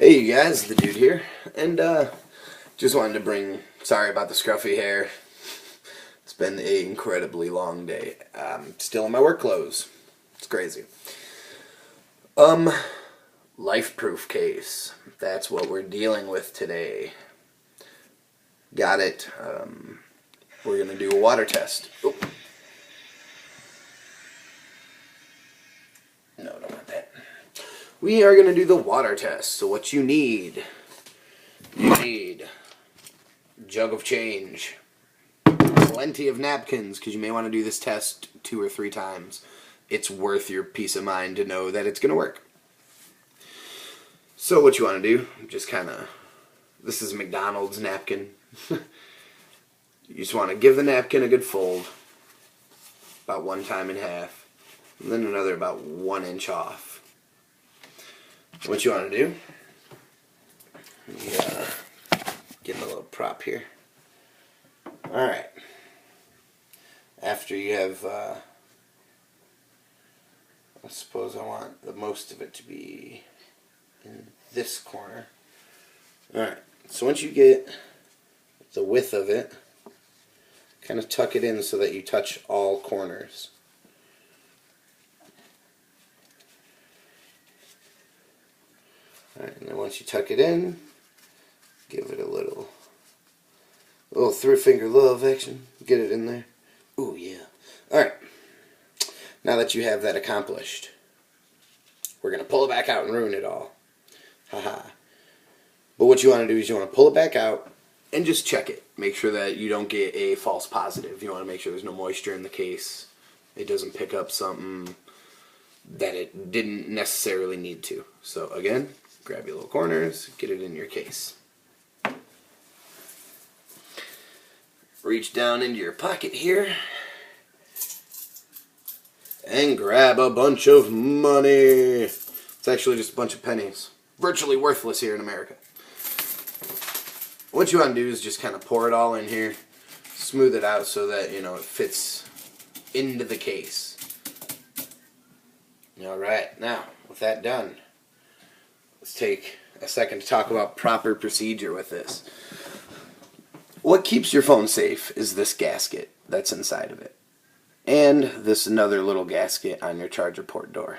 Hey you guys, the dude here, and just wanted to sorry about the scruffy hair. It's been an incredibly long day. I'm still in my work clothes. It's crazy. Lifeproof case. That's what we're dealing with today. Got it. We're gonna do a water test. Oh. No, don't want that. We are going to do the water test. So what you need a jug of change, plenty of napkins, because you may want to do this test 2 or 3 times. It's worth your peace of mind to know that it's going to work. So what you want to do, just kind of, this is a McDonald's napkin. You just want to give the napkin a good fold, about 1 time in half, and then another about 1 inch off. What you want to do, get a little prop here. Alright, after you have, I suppose I want the most of it to be in this corner. Alright, so once you get the width of it, kind of tuck it in so that you touch all corners. Alright, and then once you tuck it in, give it a little 3-finger love action. Get it in there. Ooh, yeah. Alright, now that you have that accomplished, we're going to pull it back out and ruin it all. Haha. But what you want to do is you want to pull it back out and just check it. Make sure that you don't get a false positive. You want to make sure there's no moisture in the case. It doesn't pick up something that it didn't necessarily need to. So again, grab your little corners, get it in your case. Reach down into your pocket here and grab a bunch of money. It's actually just a bunch of pennies. Virtually worthless here in America. What you want to do is just kind of pour it all in here, smooth it out so that, it fits into the case. Alright, now, with that done, let's take a second to talk about proper procedure with this. What keeps your phone safe is this gasket that's inside of it, and this another little gasket on your charger port door.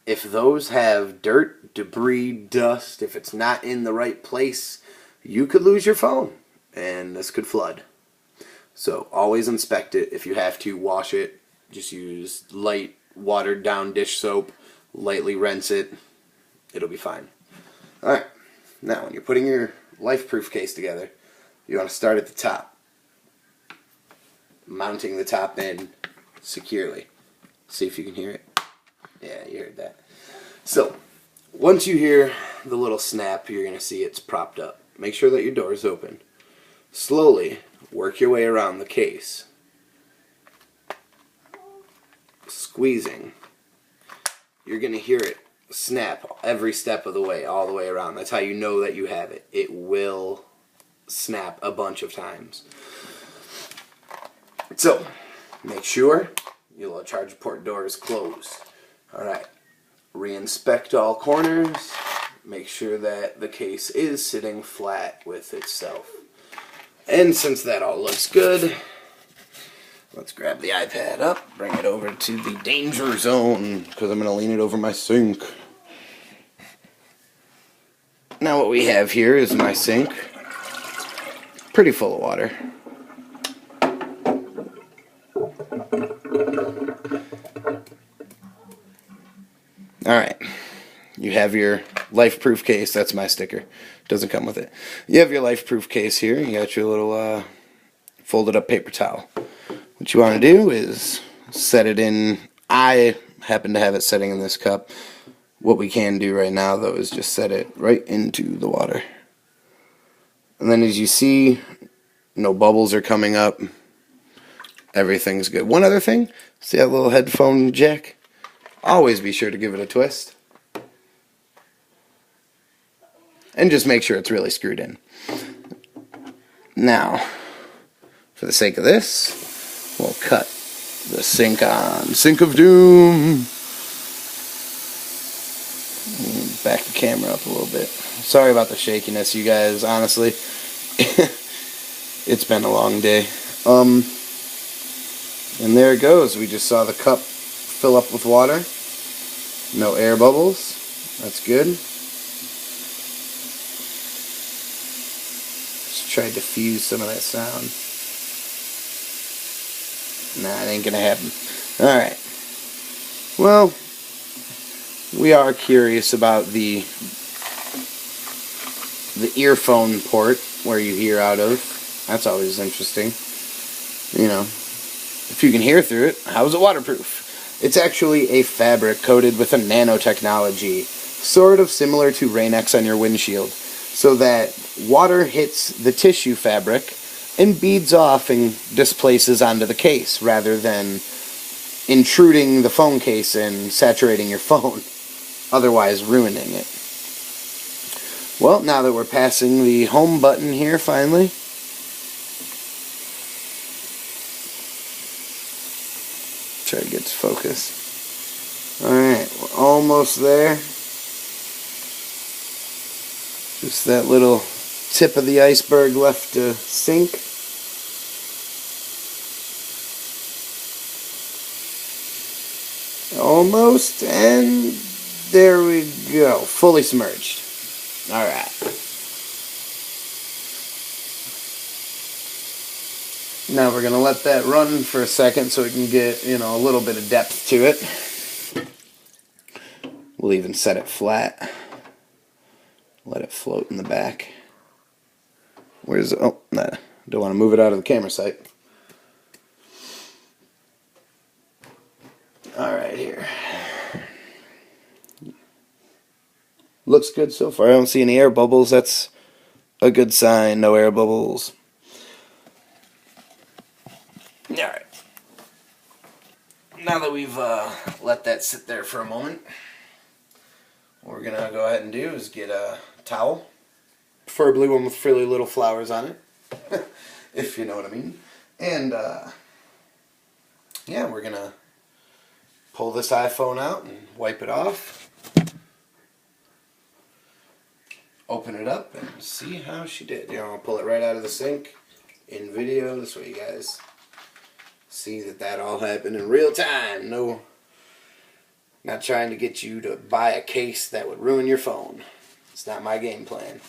If those have dirt, debris, dust, if it's not in the right place, you could lose your phone, and this could flood. So always inspect it. If you have to, wash it. Just use light, watered down dish soap, lightly rinse it. It'll be fine. Alright, now when you're putting your Lifeproof case together, you want to start at the top, mounting the top in securely. See if you can hear it. Yeah, you heard that. So, once you hear the little snap, you're going to see it's propped up. Make sure that your door is open. Slowly work your way around the case, squeezing. You're going to hear it snap every step of the way, all the way around. That's how you know that you have it. It will snap a bunch of times. So, make sure your little charger port door is closed. Alright, re-inspect all corners. Make sure that the case is sitting flat with itself. And since that all looks good, let's grab the iPad up, bring it over to the danger zone, because I'm going to lean it over my sink. Now what we have here is my sink, pretty full of water. Alright, you have your Lifeproof case. That's my sticker. Doesn't come with it. You have your Lifeproof case here. You got your little folded up paper towel. What you want to do is set it in. I happen to have it setting in this cup. What we can do right now, though, is just set it right into the water. And then as you see, no bubbles are coming up. Everything's good. One other thing, see that little headphone jack? Always be sure to give it a twist. And just make sure it's really screwed in. Now, for the sake of this, we'll cut the sink on. Sink of doom. Back the camera up a little bit. Sorry about the shakiness, you guys. Honestly, it's been a long day. And there it goes. We just saw the cup fill up with water. No air bubbles. That's good. Let's try to diffuse some of that sound. Nah, it ain't gonna happen. Alright. Well, we are curious about the earphone port where you hear out of. That's always interesting. You know, if you can hear through it, how is it waterproof? It's actually a fabric coated with a nanotechnology, sort of similar to Rain-X on your windshield, so that water hits the tissue fabric and beads off and displaces onto the case, rather than intruding the phone case and saturating your phone, otherwise ruining it. Well, now that we're passing the home button here finally, try to get to focus. Alright, we're almost there. Just that little tip of the iceberg left to sink. Almost, and there we go. Fully submerged. Alright. Now we're going to let that run for a second so we can get, a little bit of depth to it. We'll even set it flat. Let it float in the back. Oh, nah, don't want to move it out of the camera sight. Alright, here. Looks good so far. I don't see any air bubbles. That's a good sign. No air bubbles. Alright. Now that we've let that sit there for a moment, what we're going to go ahead and do is get a towel. Preferably one with frilly little flowers on it. If you know what I mean. And, yeah, we're going to pull this iPhone out and wipe it off. Open it up and see how she did. I'll pull it right out of the sink in video. This way you guys see that all happened in real time. No, not trying to get you to buy a case that would ruin your phone. It's not my game plan.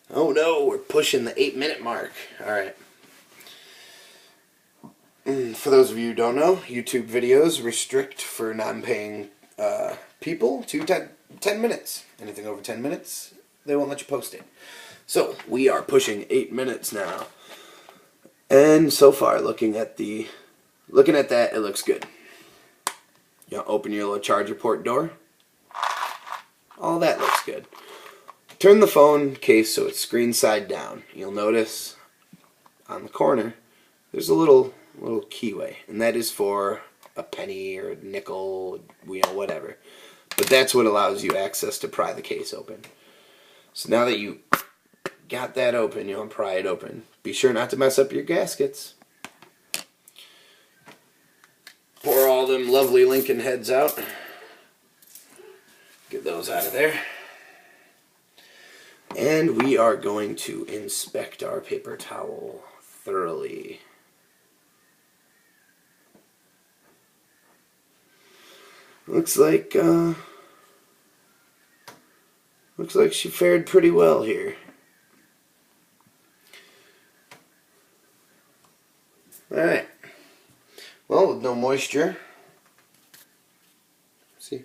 Oh no, we're pushing the 8-minute mark. Alright. For those of you who don't know, YouTube videos restrict for non-paying people to 10 minutes. Anything over 10 minutes, they won't let you post it. So, we are pushing 8 minutes now. And so far, looking at that, it looks good. Open your little charger port door. All that looks good. Turn the phone case so it's screen side down. You'll notice on the corner there's a little keyway, and that is for a penny or a nickel, whatever. But that's what allows you access to pry the case open. So now that you got that open, pry it open. Be sure not to mess up your gaskets. Pour all them lovely Lincoln heads out. Get those out of there. And we are going to inspect our paper towel thoroughly. Looks like she fared pretty well here. Alright. Well, with no moisture. See?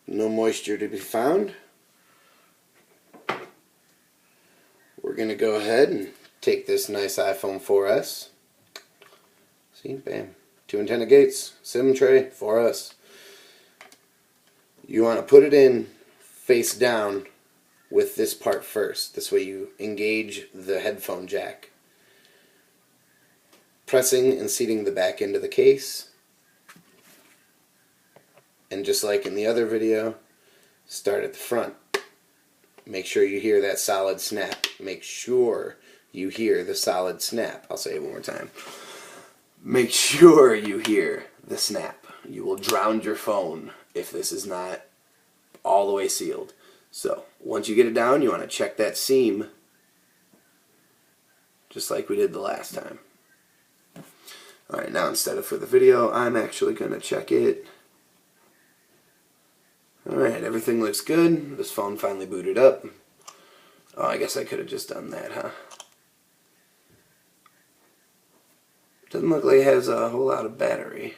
No moisture to be found. We're going to go ahead and take this nice iPhone 4S. See? Bam. 2 antenna gates. SIM tray. 4S. You want to put it in face down with this part first. This way you engage the headphone jack. Pressing and seating the back end of the case. And just like in the other video, start at the front. Make sure you hear that solid snap. Make sure you hear the solid snap. I'll say it one more time. Make sure you hear the snap. you will drown your phone if this is not all the way sealed. So once you get it down, you want to check that seam just like we did the last time. Alright, now instead of for the video, I'm actually going to check it. Alright, everything looks good. This phone finally booted up. Oh, I guess I could have just done that, huh? Doesn't look like it has a whole lot of battery.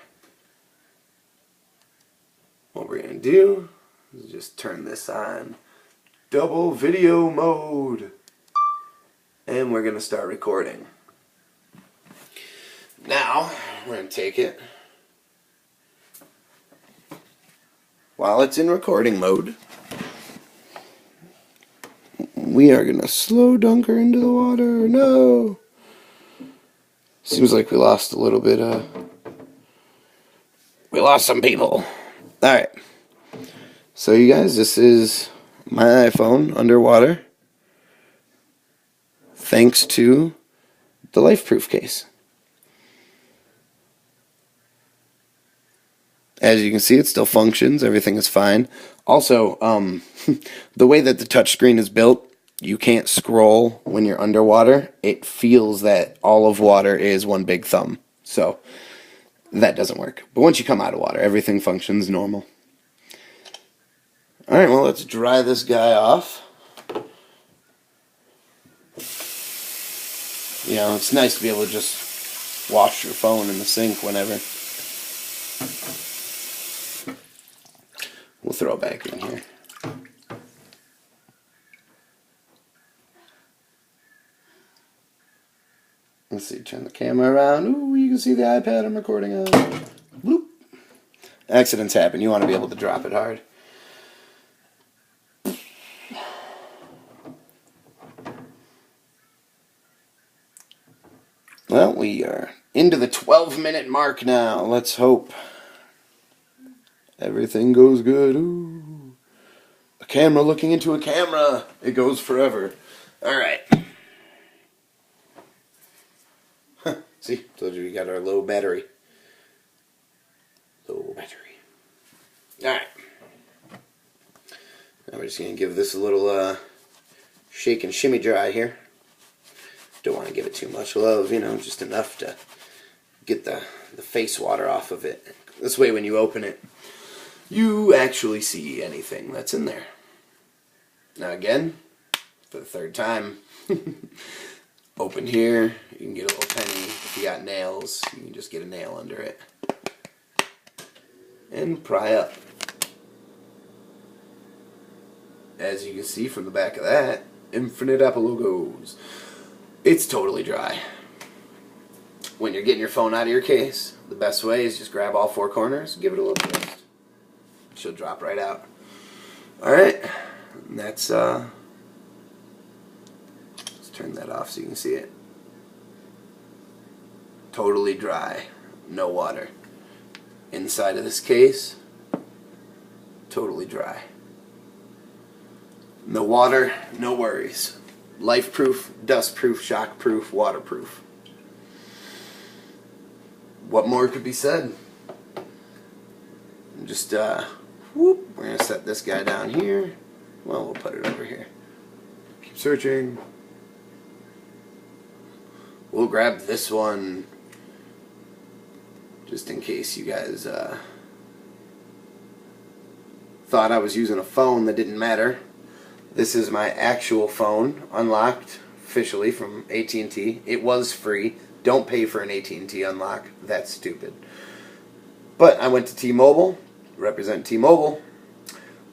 What we're going to do is just turn this on double video mode. And we're going to start recording. Now, we're going to take it. While it's in recording mode, we are going to slow dunk her into the water. No! Seems like we lost a little bit, we lost some people. Alright. So you guys, this is my iPhone underwater. Thanks to the Lifeproof case. As you can see, it still functions. Everything is fine. Also, the way that the touchscreen is built, you can't scroll when you're underwater. It feels that all of water is one big thumb. So, that doesn't work. But once you come out of water, everything functions normal. Alright, well, let's dry this guy off. You know, it's nice to be able to just wash your phone in the sink whenever. We'll throw it back in here. Let's see, turn the camera around. Ooh, you can see the iPad I'm recording on. Bloop. Accidents happen. You want to be able to drop it hard. Well, we are into the 12-minute mark now. Let's hope everything goes good. Ooh. A camera looking into a camera. It goes forever. Alright. See, told you we got our low battery. Low battery. Alright. Now we're just going to give this a little shake and shimmy dry here. Don't want to give it too much love, you know, just enough to get the face water off of it. This way when you open it, you actually see anything that's in there. Now again, for the third time, open here, you can get a little penny. If you got nails, you can just get a nail under it. And pry up. As you can see from the back of that, infinite Apple logos. It's totally dry. When you're getting your phone out of your case, the best way is just grab all four corners, give it a little twist. She'll drop right out. Alright, that's, let's turn that off so you can see it. Totally dry, no water. Inside of this case, totally dry. No water, no worries. Life-proof, dust-proof, shock-proof, waterproof. What more could be said? Just, whoop, we're going to set this guy down here. Well, we'll put it over here. Keep searching. We'll grab this one just in case you guys thought I was using a phone that didn't matter. This is my actual phone, unlocked officially from AT&T. It was free. Don't pay for an AT&T unlock. That's stupid. But I went to T-Mobile, represent T-Mobile.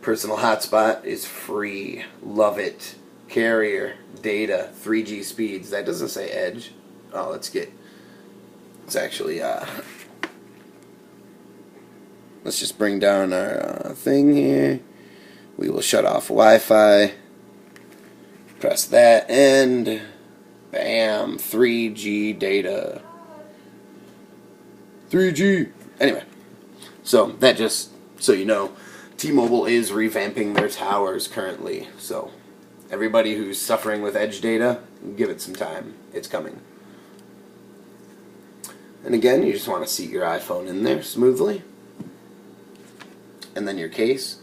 Personal hotspot is free. Love it. Carrier, data, 3G speeds. That doesn't say Edge. Oh, let's actually, let's just bring down our thing here. We will shut off Wi-Fi. Press that and bam, 3G data. 3G. Anyway, so that just so you know, T-Mobile is revamping their towers currently. So everybody who's suffering with Edge data, give it some time. It's coming. And again, you just want to seat your iPhone in there smoothly. and then your case.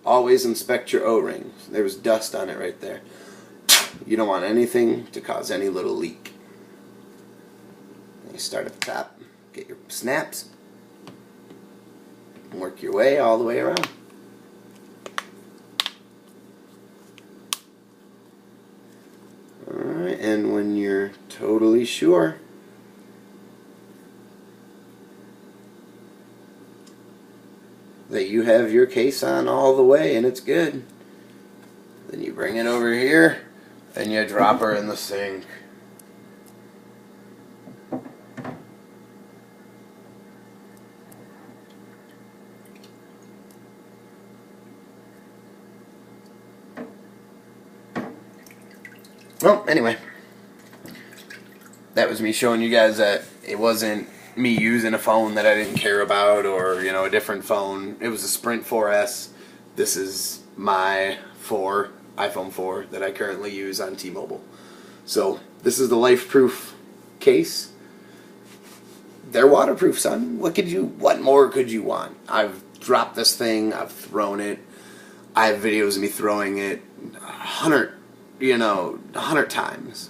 Always inspect your O-ring. There was dust on it right there. You don't want anything to cause any little leak. You start at the top, get your snaps, and work your way all the way around. Alright, and when you're totally sure, that you have your case on all the way and it's good, then you bring it over here and you drop her in the sink. Well, anyway, that was me showing you guys that it wasn't me using a phone that I didn't care about, or a different phone. It was a Sprint 4S. This is my iPhone 4 that I currently use on T-Mobile. So this is the Lifeproof case. They're waterproof, son. What more could you want? I've dropped this thing. I've thrown it. I have videos of me throwing it 100 times.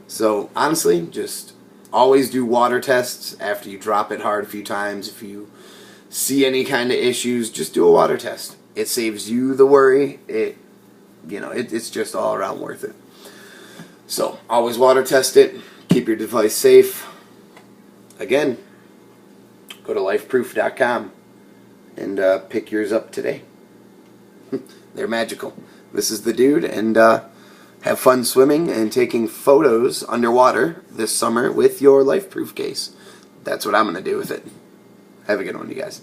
So honestly, just always do water tests after you drop it hard a few times. If you see any kind of issues, just do a water test. It saves you the worry. It's just all around worth it. So always water test it. Keep your device safe. Again, go to lifeproof.com and pick yours up today. They're magical. This is the dude, and have fun swimming and taking photos underwater this summer with your Lifeproof case. That's what I'm going to do with it. Have a good one, you guys.